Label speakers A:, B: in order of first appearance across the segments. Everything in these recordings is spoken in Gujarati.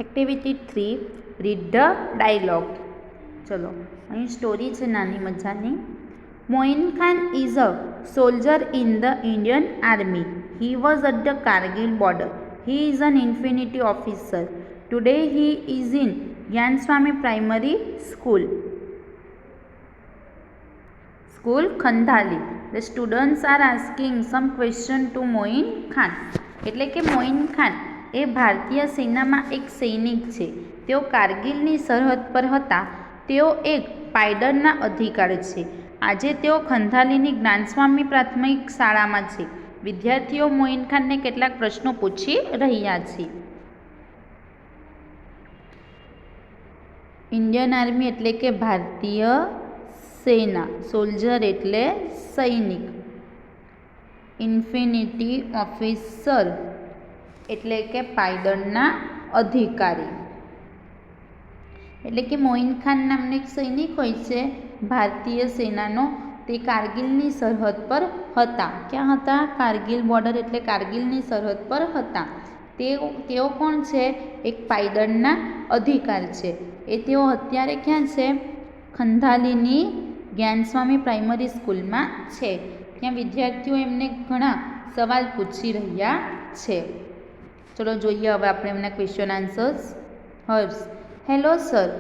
A: Activity 3 read the dialogue. ચલો અહીં સ્ટોરી છે નાની મજાની. Moin Khan is a soldier in the Indian army. He was at the Kargil border. He is an infinity officer. Today he is in Gyanswami primary school. School Khandali. The students are asking some question to Moin Khan. એટલે કે મોઇન ખાન એ ભારતીય સેનામાં એક સૈનિક છે. તેઓ કારગિલની સરહદ પર હતા. તેઓ એક પાયદળના અધિકારી છે. આજે તેઓ ખંધાલીની જ્ઞાનસ્વામી પ્રાથમિક શાળામાં છે. વિદ્યાર્થીઓ મોઇન ખાનને કેટલાક પ્રશ્નો પૂછી રહ્યા છે. ઇન્ડિયન આર્મી એટલે કે ભારતીય સેના. સોલ્જર એટલે સૈનિક. ઇન્ફિનિટી ઓફિસર એટલે કે પાયદળના અધિકારી. એટલે કે મોઇન ખાન નામનો એક સૈનિક હોય છે ભારતીય સેનાનો. તે કારગિલની સરહદ પર હતા. ક્યાં હતા? કારગિલ બોર્ડર એટલે કારગિલની સરહદ પર હતા. તેઓ કોણ છે? એક પાયદળના અધિકાર છે. તેઓ અત્યારે ક્યાં છે? ખંધાલીની જ્ઞાનસ્વામી પ્રાઇમરી સ્કૂલમાં છે. ત્યાં વિદ્યાર્થીઓ એમને ઘણા સવાલ પૂછી રહ્યા છે. ચલો જોઈએ હવે આપણે એમના question answers. Harsh: hello sir,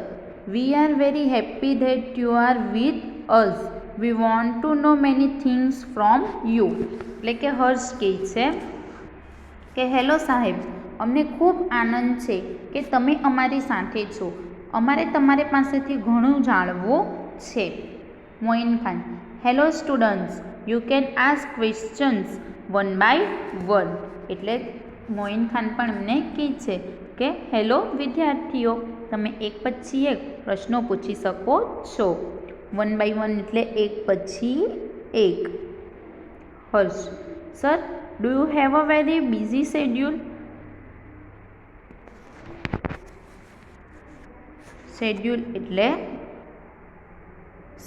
A: we are very happy that you are with us. We want to know many things from you. એટલે કે હર્ષ કહે છે કે હેલો સાહેબ, અમને ખૂબ આનંદ છે કે તમે અમારી સાથે છો. અમારે તમારી પાસેથી ઘણું જાણવું છે. Moin Khan: hello students, you can ask questions one by one. એટલે મોઇન ખાન પણ એમને કહે છે કે હેલો વિદ્યાર્થીઓ, તમે એક પછી એક પ્રશ્નો પૂછી શકો છો. વન બાય વન એટલે એક પછી એક. Harsh: sir, do you have a very busy schedule? Schedule એટલે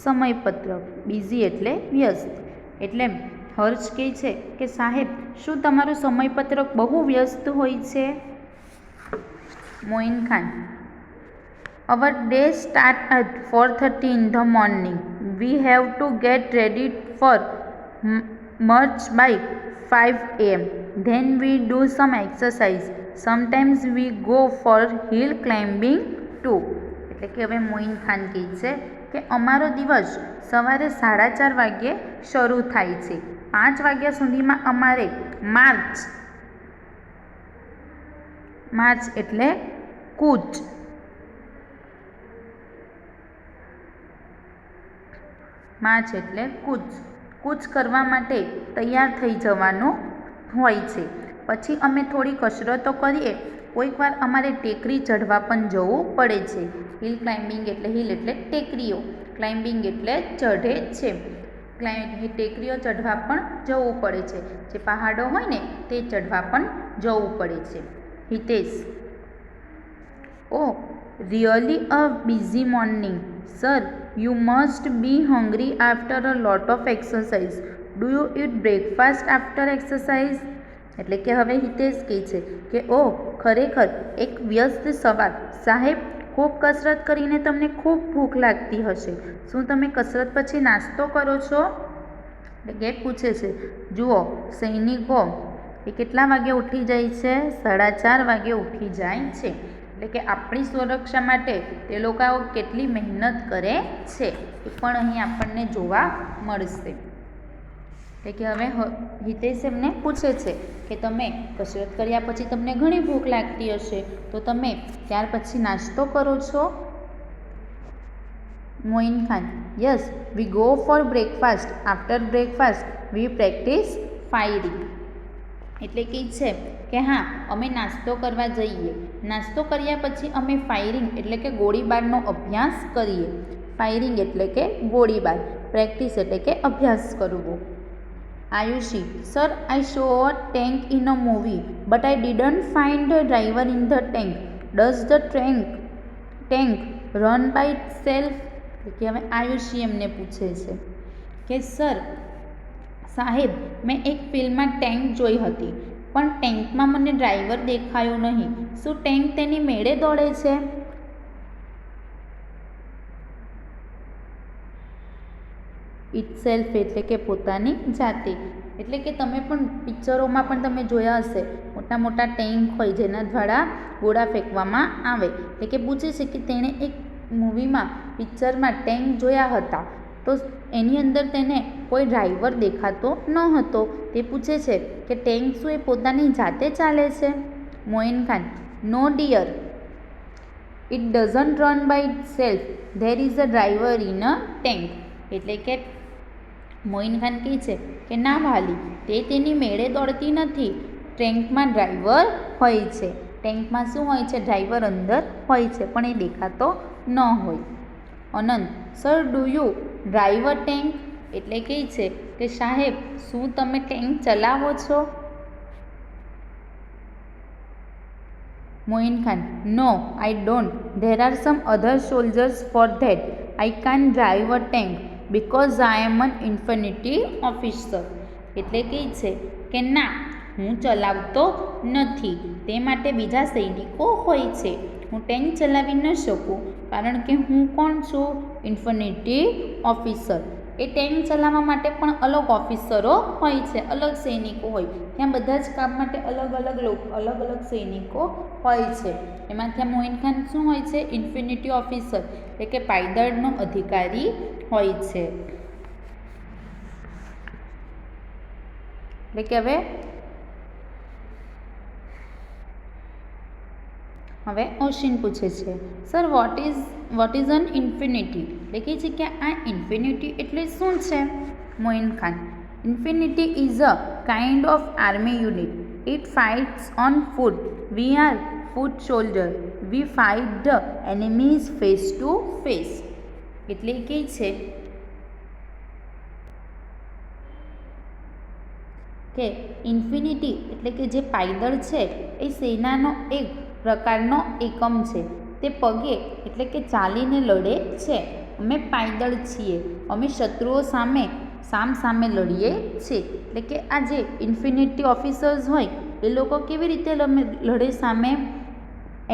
A: સમયપત્રક. બિઝી એટલે વ્યસ્ત. એટલે હર્ષ કહે છે કે સાહેબ, શું તમારું સમયપત્રક બહુ વ્યસ્ત હોય છે? Moin Khan: our day start at 4:30 in the morning. We have to get ready for march by 5 am. Then we do some exercise. Sometimes we go for hill climbing too. એટલે કે હવે મોઇન ખાન કહે છે કે અમારો દિવસ સવારે 4:30 વાગ્યે શરૂ થાય છે. 5 વાગ્યા સુધીમાં અમારે માર્ચ એટલે કૂચ. માર્ચ એટલે કૂચ કરવા માટે તૈયાર થઈ જવાનું હોય છે. પછી અમે થોડી કસરતો કરીએ. કોઈક વાર અમારે ટેકરી ચઢવા પણ જવું પડે છે. હિલ ક્લાઇમ્બિંગ એટલે હિલ એટલે ટેકરીઓ. ક્લાઇમ્બિંગ એટલે ચઢે છે. ટેકરીઓ ચઢવા પણ જવું પડે છે. જે પહાડો હોય ને તે ચઢવા પણ જવું પડે છે. Hitesh: oh really a busy morning. Sir, you must be hungry after a lot of exercise. Do you eat breakfast after exercise? એટલે કે હવે હિતેશ કહે છે કે ઓ ખરેખર એક વ્યસ્ત સવાર. સાહેબ, ખૂબ કસરત કરીને તમને ખૂબ ભૂખ લાગતી હશે. શું તમે કસરત પછી નાસ્તો કરો છો? એટલે કે પૂછે છે. જુઓ, સૈનિકો એ કેટલા વાગે ઉઠી જાય છે? 4:30 વાગે ઉઠી જાય છે. એટલે કે આપણી સુરક્ષા માટે તે લોકો કેટલી મહેનત કરે છે એ પણ અહીં આપણને જોવા મળશે. એટલે કે હવે હિતેશ એમને પૂછે છે કે તમે કસરત કર્યા પછી તમને ઘણી ભૂખ લાગતી હશે, તો તમે ત્યાર પછી નાસ્તો કરો છો? Moin Khan: yes, we go for breakfast. After breakfast we practice firing. એટલે કે છે કે હા, અમે નાસ્તો કરવા જઈએ. નાસ્તો કર્યા પછી અમે ફાયરિંગ એટલે કે ગોળીબારનો અભ્યાસ કરીએ. ફાયરિંગ એટલે કે ગોળીબાર. પ્રેક્ટિસ એટલે કે અભ્યાસ કરવો. Ayushi: sir, I saw a tank in a movie but I didn't find the driver in the tank. Does the tank run by itself? કે હવે આયુષી એમને પૂછે છે કે સર સાહેબ, મેં એક ફિલ્મમાં ટેન્ક જોઈ હતી. પણ ટેન્કમાં મને ડ્રાઈવર દેખાયો નહીં. શું ટેન્ક તેની મેળે દોડે છે? ઇટસેલ્ફ એટલે કે પોતાની જાતે. એટલે કે તમે પણ પિક્ચરોમાં પણ તમે જોયા હશે, મોટા મોટા ટેન્ક હોય જેના દ્વારા ગોળા ફેંકવામાં આવે. એટલે કે પૂછે છે કે તેણે એક મૂવીમાં પિક્ચરમાં ટેન્ક જોયા હતા, તો એની અંદર તેને કોઈ ડ્રાઈવર દેખાતો ન હતો. તે પૂછે છે કે ટેન્ક શું એ પોતાની જાતે ચાલે છે? Moin Khan: no dear, it doesn't run by itself, there is a driver in a tank. એટલે કે મોઇન ખાન કહે છે કે ના વાલી, તે તેની મેળે દોડતી નથી, ટેન્કમાં ડ્રાઈવર હોય છે. ટેન્કમાં શું હોય છે? ડ્રાઈવર અંદર હોય છે, પણ એ દેખાતો ન હોય. Anant: sir, do you drive a tank? એટલે કહે છે કે સાહેબ, શું તમે ટેન્ક ચલાવો છો? Moin Khan: no, I don't. There are some other soldiers for that. I can't drive a tank because I am an infinity officer. એટલે કહે છે કે ના, હું ચલાવતો નથી, તે માટે બીજા સૈનિકો હોય છે. હું ટેન્ક ચલાવી ન શકું કારણ કે હું કોણ છું? Infinity officer. એ ટેન્ક ચલાવવા માટે પણ અલગ ઓફિસરો હોય છે, અલગ સૈનિકો હોય. ત્યાં બધા જ કામ માટે અલગ અલગ સૈનિકો હોય છે. એમાં ત્યાં મોઇન ખાન શું હોય છે? ઇન્ફિનિટી ઓફિસર એટલે કે પાયદળનો અધિકારી હોય છે. એટલે કે હવે ઓશિન પૂછે છે, sir, what is an infinity? એટલે કહે છે કે આ ઇન્ફિનિટી એટલે શું છે? Moin Khan: infinity is a kind of army unit. It fights on foot. We are foot soldier. We fight the enemies face to face. એટલે કહે છે કે ઇન્ફિનિટી એટલે કે જે પાયદળ છે એ સેનાનો એક પ્રકારનો એકમ છે. તે પગે એટલે કે ચાલીને લડે છે. અમે પાયદળ છીએ, અમે શત્રુઓ સામે લડીએ છીએ. એટલે કે આ જે ઇન્ફિનિટી ઓફિસર્સ હોય એ લોકો કેવી રીતે લડે સામે?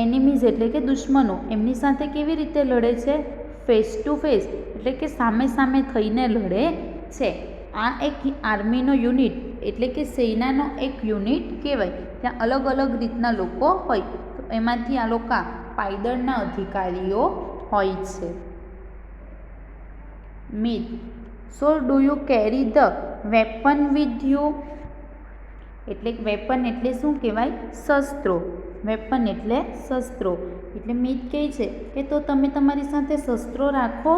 A: એનિમીઝ એટલે કે દુશ્મનો, એમની સાથે કેવી રીતે લડે છે? ફેસ ટુ ફેસ એટલે કે સામે થઈને લડે છે. આ એક આર્મીનો યુનિટ એટલે કે સેનાનો એક યુનિટ કહેવાય. ત્યાં અલગ રીતના લોકો હોય, તો એમાંથી આ લોકો પાયદળના અધિકારીઓ હોય છે. Mit: so do you carry the weapon with you? એટલે વેપન એટલે શું કહેવાય? શસ્ત્રો. વેપન એટલે શસ્ત્રો. એટલે મિત કહે છે કે તો તમે તમારી સાથે શસ્ત્રો રાખો?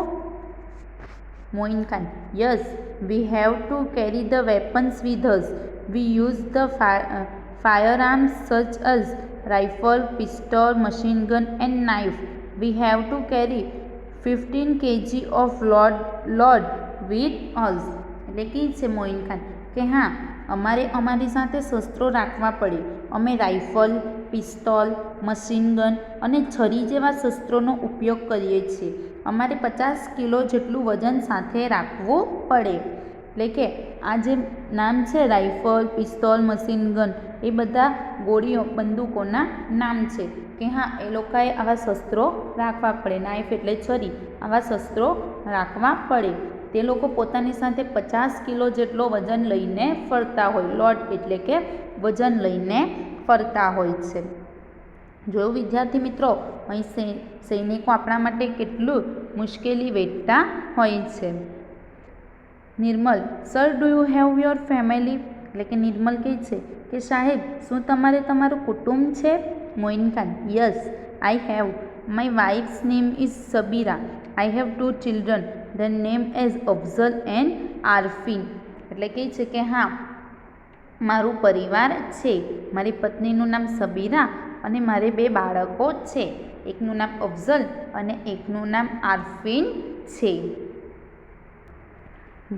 A: Moin Khan: yes, we have to carry the weapons with us. We use the firearms such as rifle, pistol, machine gun and knife. We have to carry 15 kg of load with us. એટલે કહે છે મોઇન ખાન કે હા, અમારી સાથે શસ્ત્રો રાખવા પડે. અમે રાઇફલ, પિસ્તોલ, મશીન ગન અને છરી જેવા શસ્ત્રોનો ઉપયોગ કરીએ છીએ. અમારે 50 કિલો જેટલું વજન સાથે રાખવું પડે. એટલે કે આ જે નામ છે રાઇફલ, પિસ્તોલ, મશીન ગન, એ બધા બંદૂકોના નામ છે કે હા, એ લોકોએ આવા શસ્ત્રો રાખવા પડે. નાઇફ એટલે છરી, આવા શસ્ત્રો રાખવા પડે. તે લોકો પોતાની સાથે 50 કિલો જેટલો વજન લઈને ફરતા હોય. લોડ એટલે કે વજન લઈને ફરતા હોય છે. જોયું વિદ્યાર્થી મિત્રો, અહીં સૈનિકો આપણા માટે કેટલું મુશ્કેલી વેઠતા હોય છે. Nirmal: sir, do you have your family? એટલે કે નિર્મલ કહે છે કે સાહેબ, શું તમારું કુટુંબ છે? Moin Khan: yes, I have. My wife's name is Sabira. I have 2 children. Their name is Afzal and Arfin. એટલે કહે છે કે હા, મારું પરિવાર છે. મારી પત્નીનું નામ સબીરા અને મારે 2 બાળકો છે. એકનું નામ અફઝલ અને એકનું નામ આરફીન છે.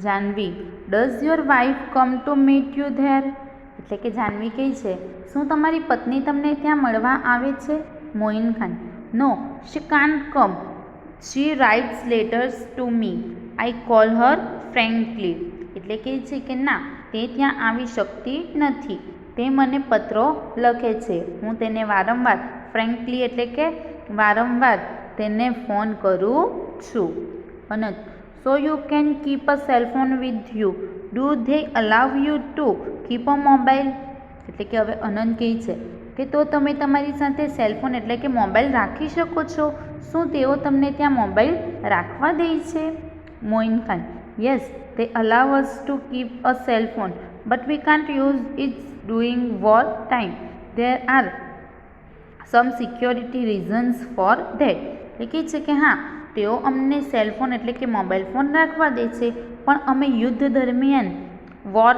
A: Janvi: does your wife come to meet you there? એટલે કે જાનવી કહે છે, શું તમારી પત્ની તમને ત્યાં મળવા આવે છે? Moin Khan: no, she can't come. She writes letters to me. I call her frankly. એટલે કહે છે કે ના, તે ત્યાં આવી શકતી નથી. તે મને પત્રો લખે છે. હું તેને વારંવાર ફ્રેન્કલી એટલે કે વારંવાર તેને ફોન કરું છું. Anant so you can keep a cellphone with you. Do they allow you to keep a mobile? એટલે કે હવે અનંત કહે છે કે તો તમે તમારી સાથે સેલફોન એટલે કે મોબાઈલ રાખી શકો છો. શું તેઓ તમને ત્યાં મોબાઈલ રાખવા દે છે? Moin Khan yes they allow us to keep a cell phone but we can't use it during war time. There are some security reasons for that. એટલે કે છે કે હા તેઓ અમને સેલફોન એટલે કે મોબાઈલ ફોન રાખવા દે છે પણ અમે યુદ્ધ દરમિયાન વોર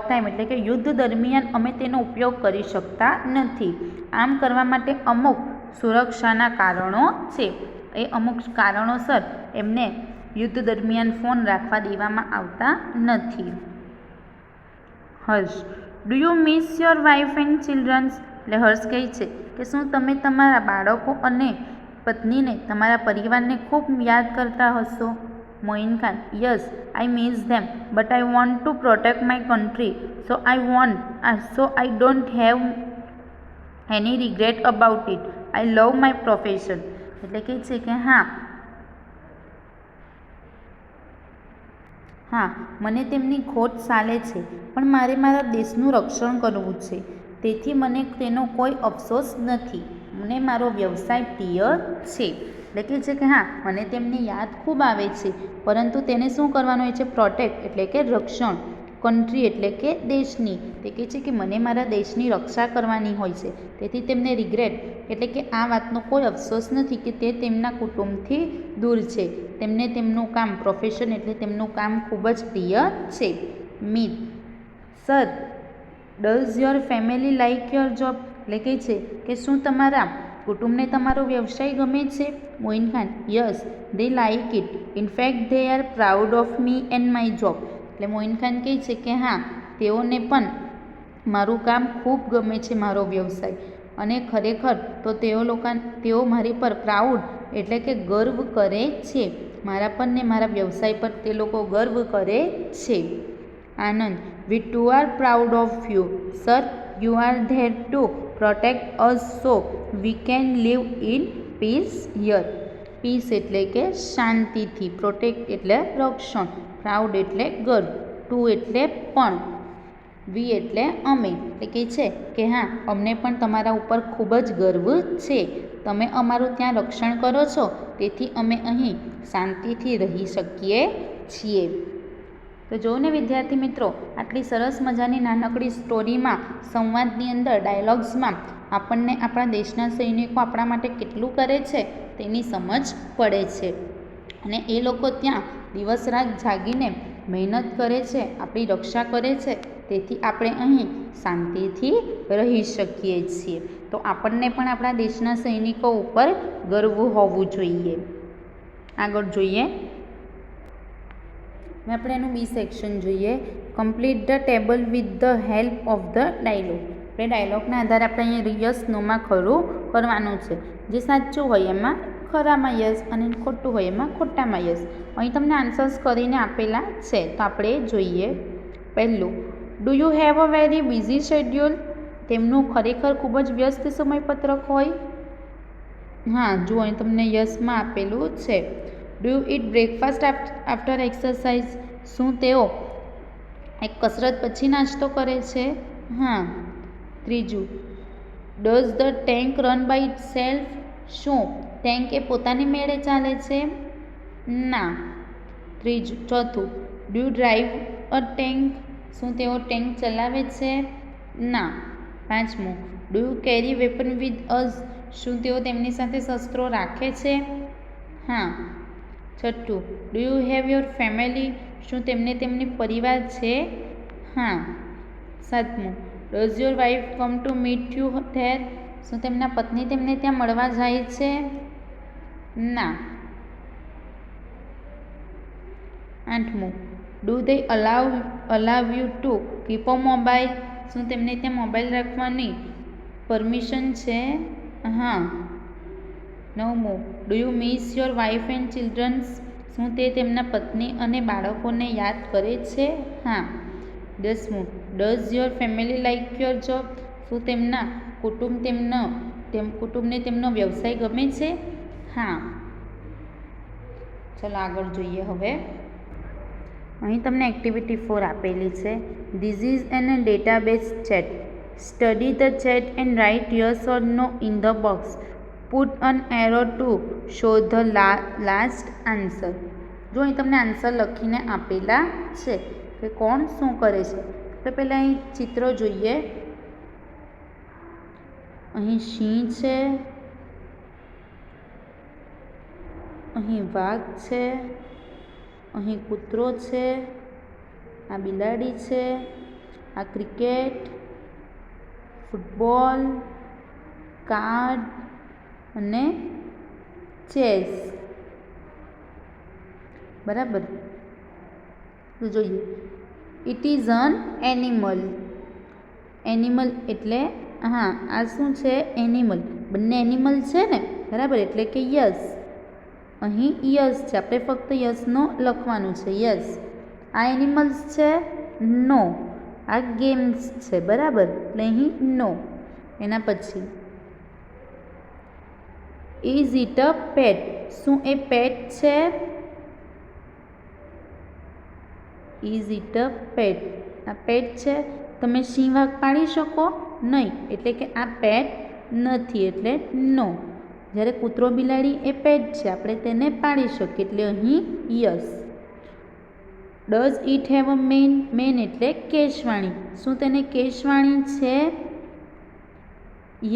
A: ટાઈમ એટલે કે યુદ્ધ દરમિયાન અમે તેનો ઉપયોગ કરી શકતા નથી. આમ કરવા માટે અમુક સુરક્ષાના કારણો છે. એ અમુક કારણોસર એમને યુદ્ધ દરમિયાન ફોન રાખવા દેવામાં આવતા નથી. Harsh do you miss your wife and childrens? એટલે હર્ષ કહે છે કે શું તમે તમારા બાળકો અને પત્નીને તમારા પરિવારને ખૂબ યાદ કરતા હશો? Moin Khan yes I miss them but I want to protect my country so I don't have any regret about it. I love my profession. એટલે કહે છે કે હા મને તેમની ખોટ ચાલે છે પણ મારે મારા દેશનું રક્ષણ કરવું છે તેથી મને તેનો કોઈ અફસોસ નથી. મને મારો વ્યવસાય પ્રિય છે. એટલે કે છે કે હા મને તેમની યાદ ખૂબ આવે છે પરંતુ તેને શું કરવાનું હોય છે? પ્રોટેક્ટ એટલે કે રક્ષણ, કન્ટ્રી એટલે કે દેશની. તે કહે છે કે મને મારા દેશની રક્ષા કરવાની હોય છે તેથી તેમને રિગ્રેટ એટલે કે આ વાતનો કોઈ અફસોસ નથી કે તે તેમના કુટુંબથી દૂર છે. તેમને તેમનું કામ પ્રોફેશન એટલે તેમનું કામ ખૂબ જ પ્રિય છે. Mit sir does your family like your job? એટલે કહે છે કે શું તમારા કુટુંબને તમારો વ્યવસાય ગમે છે? Moin Khan yes they like it in fact they are proud of me and my job. એટલે મોઇન ખાન કહે છે કે હા તેઓને પણ મારું કામ ખૂબ ગમે છે, મારો વ્યવસાય, અને ખરેખર તો તેઓ મારી પર પ્રાઉડ એટલે કે ગર્વ કરે છે. મારા પર ને મારા વ્યવસાય પર તે લોકો ગર્વ કરે છે. Anand we too are proud of you sir. You are there to protect us so we can live in peace here. Peace એટલે કે શાંતિથી, પ્રોટેક્ટ એટલે રક્ષણ, પ્રાઉડ એટલે ગર્વ, ટુ એટલે પણ, વી એટલે અમે. એટલે કે છે કે હા અમને પણ તમારા ઉપર ખૂબ જ ગર્વ છે. તમે અમારું ત્યાં રક્ષણ કરો છો તેથી અમે અહીં શાંતિથી રહી શકીએ છીએ. તો જુઓ ને વિદ્યાર્થી મિત્રો, આટલી સરસ મજાની નાનકડી સ્ટોરીમાં, સંવાદની અંદર, ડાયલોગ્સમાં આપણને આપણા દેશના સૈનિકો આપણા માટે કેટલું કરે છે તેની સમજ પડે છે. અને એ લોકો ત્યાં દિવસ રાત જાગીને મહેનત કરે છે, આપણી રક્ષા કરે છે તેથી આપણે અહીં શાંતિથી રહી શકીએ છીએ. તો આપણને પણ આપણા દેશના સૈનિકો ઉપર ગર્વ હોવું જોઈએ. આગળ જોઈએ આપણે એનું બી સેક્શન જોઈએ. Complete the table with the help of the dialogue. આપણે ડાયલોગના આધારે આપણે અહીંયા યસ નોમાં ખરું કરવાનું છે. જે સાચું હોય એમાં ખરામાં યસ અને ખોટું હોય એમાં ખોટામાં યસ. અહીં તમને આન્સર્સ કરીને આપેલા છે તો આપણે જોઈએ. પહેલું, do you have a very busy schedule? તેમનું ખરેખર ખૂબ જ વ્યસ્ત સમયપત્રક હોય. હા જુઓ અહીં તમને યસમાં આપેલું છે. Do you eat breakfast after exercise? શું તેઓ એક કસરત પછી નાસ્તો કરે છે? હા. ત્રીજું, does the tank run by itself? શું ટેન્ક એ પોતાની મેળે ચાલે છે? ના. ચોથું, do you drive a tank? શું તેઓ ટેન્ક ચલાવે છે? ના. પાંચમું, do you carry weapon with us? શું તેઓ તેમની સાથે શસ્ત્રો રાખે છે? હા. છઠ્ઠું, do you have your family? શું તેમને તેમની પરિવાર છે? હા. સાતમું, does your wife come to meet you there? શું તેમના પત્ની તેમને ત્યાં મળવા જાય છે? ના. આઠમું, do they allow you to keep a mobile? શું તેમને ત્યાં મોબાઈલ રાખવાની પરમિશન છે? હા. નવમું, do you miss your wife and childrens? શું તે તેમના પત્ની અને બાળકોને યાદ કરે છે? હા. 10મું, does your family like your job? શું તેમના કુટુંબને તેમનો વ્યવસાય ગમે છે? હા. ચલો આગળ જોઈએ હવે. અહીં તમને એક્ટિવિટી 4 આપેલી છે. This is an database chat. Study the chat and write yes or no in the box. Put an arrow to show the last answer. જો અહીં તમને આન્સર લખીને આપેલા છે કે કોણ શું કરે છે. તો પહેલાં અહીં ચિત્રો જોઈએ. અહીં સિંહ છે, અહીં વાઘ છે, અહીં કૂતરો છે, આ બિલાડી છે, આ ક્રિકેટ, ફૂટબોલ, કાર્ડ અને ચેસ. બરાબર. તો જોઈએ. It is an animal. Animal એટલે આ શું છે? એનિમલ. બંને એનિમલ છે ને, બરાબર, એટલે કે યસ. અહીં યસ છે, આપણે ફક્ત યસનો લખવાનું છે. યસ. આ એનિમલ્સ છે? નો. આ ગેમ્સ છે, બરાબર, એટલે અહીં નો. એના પછી ઇઝ ઇટ અ પેટ? શું એ પેટ છે? ઇઝ ઇટ અ પેટ? આ પેટ છે. તમે સિંહ વાઘ પાડી શકો? નહીં, એટલે કે આ પેટ નથી, એટલે નો. જ્યારે કૂતરો બિલાડી એ પેટ છે, આપણે તેને પાડી શકીએ, એટલે અહીં yes. Does it have a man? Man એટલે કેશવાણી. શું તેને કેશવાણી છે?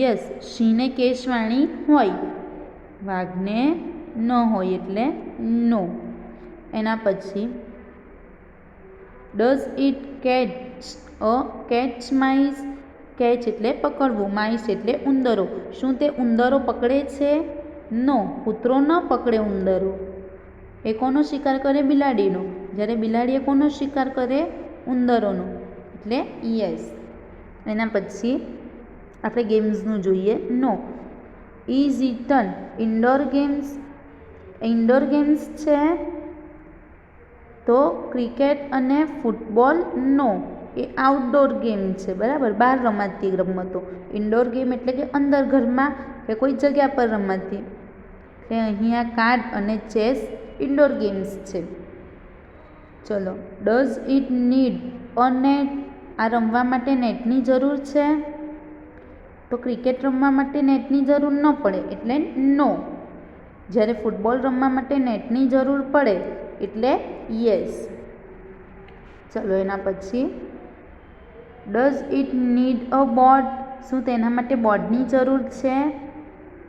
A: યસ. સિંહને કેશવાણી હોય, વાઘને ન હોય, એટલે નો. એના પછી does it catch mice? Catch એટલે પકડવું, માઇસ એટલે ઉંદરો. શું તે ઉંદરો પકડે છે? નો. કૂતરો ન પકડે ઉંદરો. એ કોનો શિકાર કરે? બિલાડીનો. જ્યારે બિલાડી એ કોનો શિકાર કરે? ઉંદરોનો, એટલે યસ. એના પછી આપણે ગેમ્સનું જોઈએ. નો. Is it an indoor games? Indoor games છે તો ક્રિકેટ અને ફૂટબોલ નો. એ આઉટડોર ગેમ છે, બરાબર, બહાર રમાતી રમતો. ઇન્ડોર ગેમ એટલે કે અંદર ઘરમાં કે કોઈ જગ્યા પર રમાતી. એટલે અહીંયા કાર્ડ અને ચેસ ઇન્ડોર ગેમ્સ છે. ચલો. Does it need a net? આ રમવા માટે નેટની જરૂર છે? તો ક્રિકેટ રમવા માટે નેટની જરૂર ન પડે, એટલે નો. જ્યારે ફૂટબોલ રમવા માટે નેટની જરૂર પડે, એટલે યસ. ચલો એના પછી does it need a board? શું તેના માટે બોર્ડની જરૂર છે?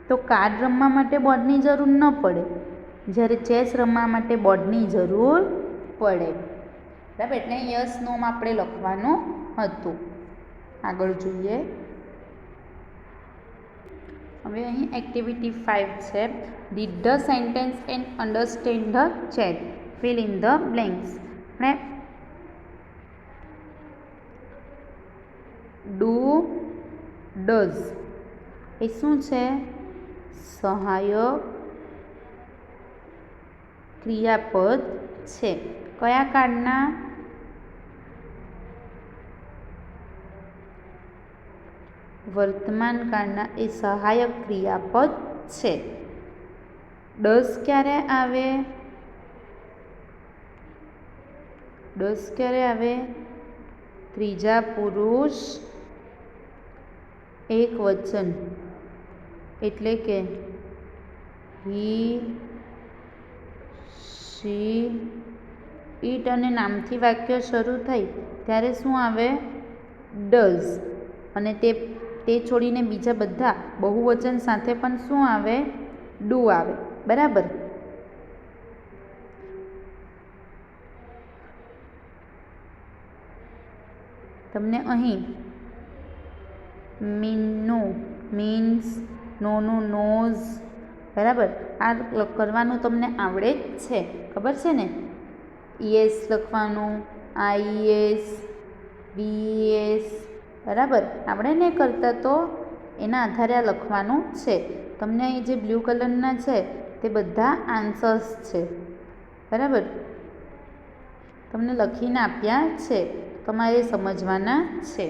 A: તો કાર્ડ રમવા માટે બોર્ડની જરૂર ન પડે, જ્યારે ચેસ રમવા માટે બોર્ડની જરૂર પડે. બરાબર, એટલે યસ નોમાં આપણે લખવાનું હતું. આગળ જોઈએ. હવે અહીં એક્ટિવિટી 5 છે. Read the sentence and understand the chat. Fill in the blanks. આપણે ડુ, ડઝ એ શું છે? સહાયક ક્રિયાપદ છે. કયા કાળના? વર્તમાન કાળના એ સહાયક ક્રિયાપદ છે. ડઝ ક્યારે આવે? ડઝ ક્યારે આવે? ત્રીજા પુરુષ એક વચન, એટલે કે હી, શી, ઇટ અને નામથી વાક્ય શરૂ થાય ત્યારે શું આવે? ડઝ. અને તે છોડીને બીજા બધા બહુવચન સાથે પણ શું આવે? ડુ આવે. બરાબર. તમને અહીં મીનનું મીન્સ, નોનું નોઝ, બરાબર, આ કરવાનું તમને આવડે જ છે, ખબર છે ને? ઈએસ લખવાનું, આઈએસ, બીએસ, બરાબર, આપણે નહીં કરતા તો એના આધારે આ લખવાનું છે. તમને અહીં જે બ્લુ કલરના છે તે બધા આન્સર્સ છે, બરાબર, તમને લખીને આપ્યા છે. તમારે સમજવાના છે.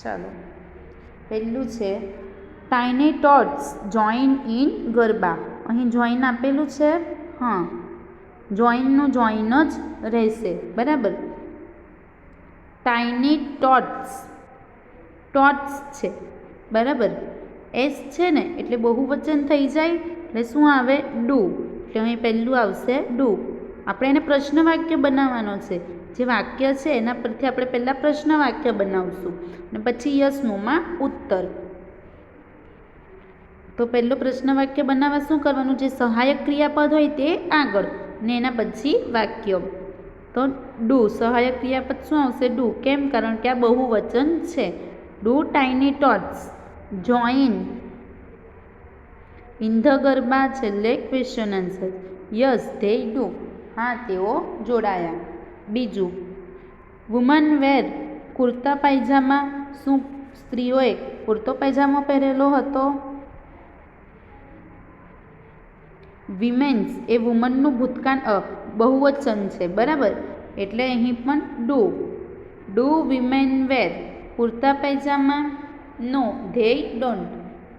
A: ચાલો, પહેલું છે tiny tots join in garba. અહીં જોઈન આપેલું છે, હા, જોઈનનું જોઈન જ રહેશે, બરાબર. ટાઇની ટોટ્સ, ટોટ્સ છે, બરાબર. એસ છે ને એટલે બહુવચન થઈ જાય એટલે શું આવે? ડુ. એટલે અહીં પહેલું આવશે ડુ. આપણે એને પ્રશ્ન વાક્ય બનાવવાનો છે. જે વાક્ય છે એના પરથી આપણે પહેલાં પ્રશ્ન વાક્ય બનાવશું અને પછી યસ નોમાં ઉત્તર. તો પહેલો પ્રશ્ન વાક્ય બનાવવા શું કરવાનું? જે સહાયક ક્રિયાપદ હોય તે આગળ ને એના પછી વાક્ય. તો ડુ, સહાયક ક્રિયાપદ શું આવશે? ડુ. કેમ? કારણ કે આ બહુવચન છે. Do tiny tots join in the garba. છેલ્લે question answer. Yes they do. હા, તેઓ જોડાયા. બીજું, વુમન વેર કુર્તા પાયજામા. શું સ્ત્રીઓએ કુર્તો પાયજામો પહેરેલો હતો? વિમેન્સ એ વુમનનું ભૂતકાળ બહુવચન છે, બરાબર. એટલે અહીં પણ do. Do women wear kurta pyjama? No they don't.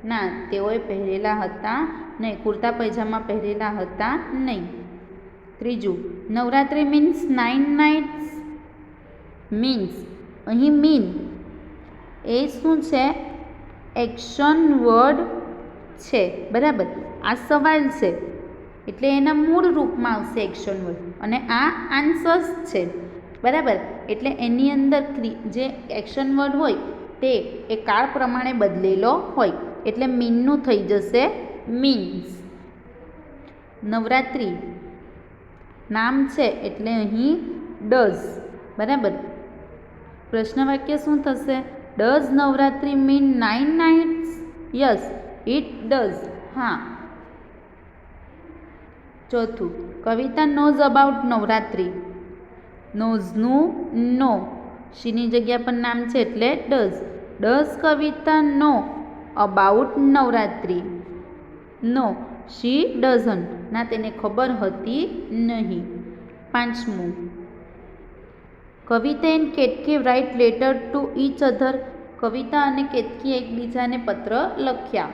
A: ના, તેઓએ પહેરેલા હતા નહીં, કુર્તા પાયજામા પહેરેલા હતા નહીં. ત્રીજું, નવરાત્રિ મીન્સ 9 નાઇટ્સ. મીન્સ, અહીં મીન એ શું છે? એક્શન વર્ડ છે, બરાબર. આ સવાલ છે એટલે એના મૂળ રૂપમાં આવશે એક્શન વર્ડ અને આ આન્સર્સ છે, બરાબર. એટલે એની અંદર જે એક્શન વર્ડ હોય તે એ કાળ પ્રમાણે બદલેલો હોય એટલે મીનનું થઈ જશે મીન્સ. નવરાત્રિ નામ છે એટલે અહીં ડઝ, બરાબર. પ્રશ્ન વાક્ય શું થશે? Does Navratri mean 9 nights? Yes it does. હા. ચોથું, કવિતા નોઝ અબાઉટ નવરાત્રિ. નોઝનું નો, શીની જગ્યા પર નામ છે એટલે does. Does Kavita know about Navratri? No she doesn't. ના, તેને ખબર હતી નહીં. પાંચમું, Kavita and Ketki write letter to each other. Kavita અને કેતકી એકબીજાને પત્ર લખ્યા.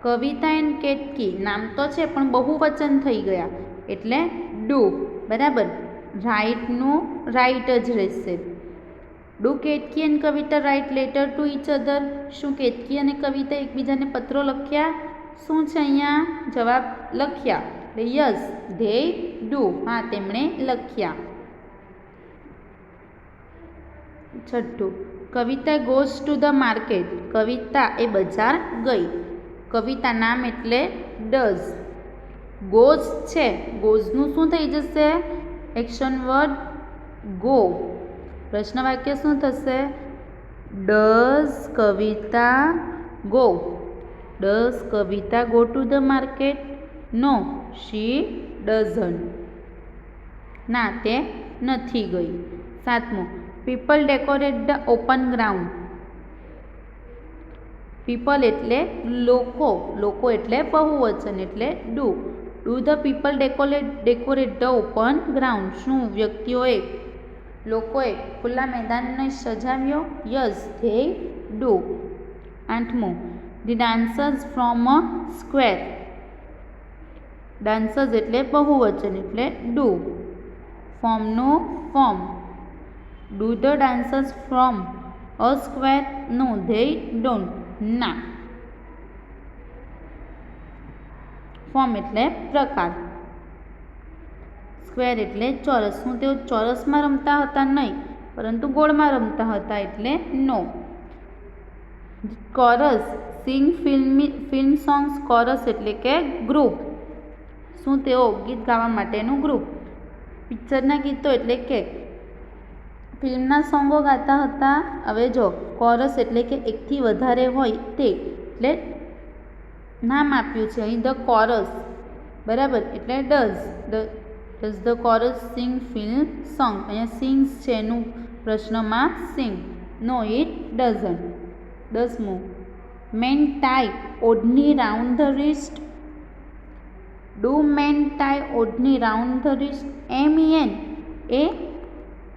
A: કવિતા એન્ડ કેતકી નામ તો છે પણ બહુવચન થઈ ગયા એટલે ડુ, બરાબર. રાઇટનું રાઇટ જ રહેશે. Do Ketki and Kavita write letter to each other. શું કેતકી અને કવિતા એકબીજાને પત્રો લખ્યા? શું છે અહીંયા જવાબ? લખ્યા. એટલે યસ ધે ડુ. હા, તેમણે લખ્યા. છઠ્ઠું, કવિતા ગોઝ ટુ ધ માર્કેટ. કવિતા એ બજાર ગઈ. કવિતા નામ એટલે ડઝ. ગોઝ છે, ગોઝનું શું થઈ જશે? Action word go. પ્રશ્ન વાક્ય શું થશે? Does Kavita go. Does Kavita go to the market? No she doesn't. ના, તે નથી ગઈ. સાતમું, people decorate the open ground. People એટલે લોકો, લોકો એટલે બહુવચન એટલે do. Do the people decorate the open ground. શું વ્યક્તિઓએ, લોકોએ ખુલ્લા મેદાનને સજાવ્યો? Yes they do. આઠમું, the dancers from a square. Dancers એટલે બહુવચન એટલે ડુ. ફોર્મનું form. Do the dancers from a square? No they don't. ના. ફોર્મ એટલે પ્રકાર. સ્ક્વેર એટલે ચોરસ. શું તેઓ ચોરસમાં રમતા હતા? નહીં, પરંતુ ગોળમાં રમતા હતા એટલે નો. Chorus sing film songs. Chorus એટલે કે ગ્રુપ. શું તેઓ ગીત ગાવા માટેનું ગ્રુપ? પિક્ચરના ગીતો એટલે કે ફિલ્મના સોંગો ગાતા હતા. હવે જો કોરસ એટલે કે એકથી વધારે હોય તે એટલે નામ આપ્યું છે અહીં ધ કોરસ, બરાબર. એટલે does the chorus sing film song. અહીંયા સિંગ્સ છે એનું પ્રશ્નમાં સિંગ. No it doesn't. 10મું, men tie odhni round the wrist. Do men tie odhni round the wrist? MEN એ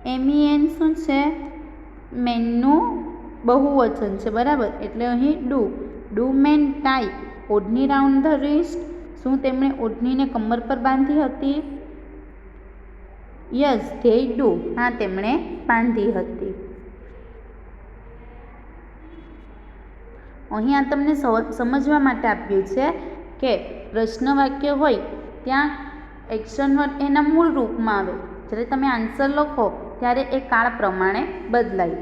A: MEN શું છે? મેનનું બહુવચન છે, બરાબર. એટલે અહીં do men tie odhni round the wrist. શું તેમણે ઓઢણીને કમર પર બાંધી હતી? Yes they do. હા, તેમણે બાંધી હતી. અહીંયા તમને સમજવા માટે આપ્યું છે કે પ્રશ્ન વાક્ય હોય ત્યાં એક્શન વર્ડ એના મૂળ રૂપમાં આવે. જ્યારે તમે આન્સર લખો ત્યારે એ કાળ પ્રમાણે બદલાય.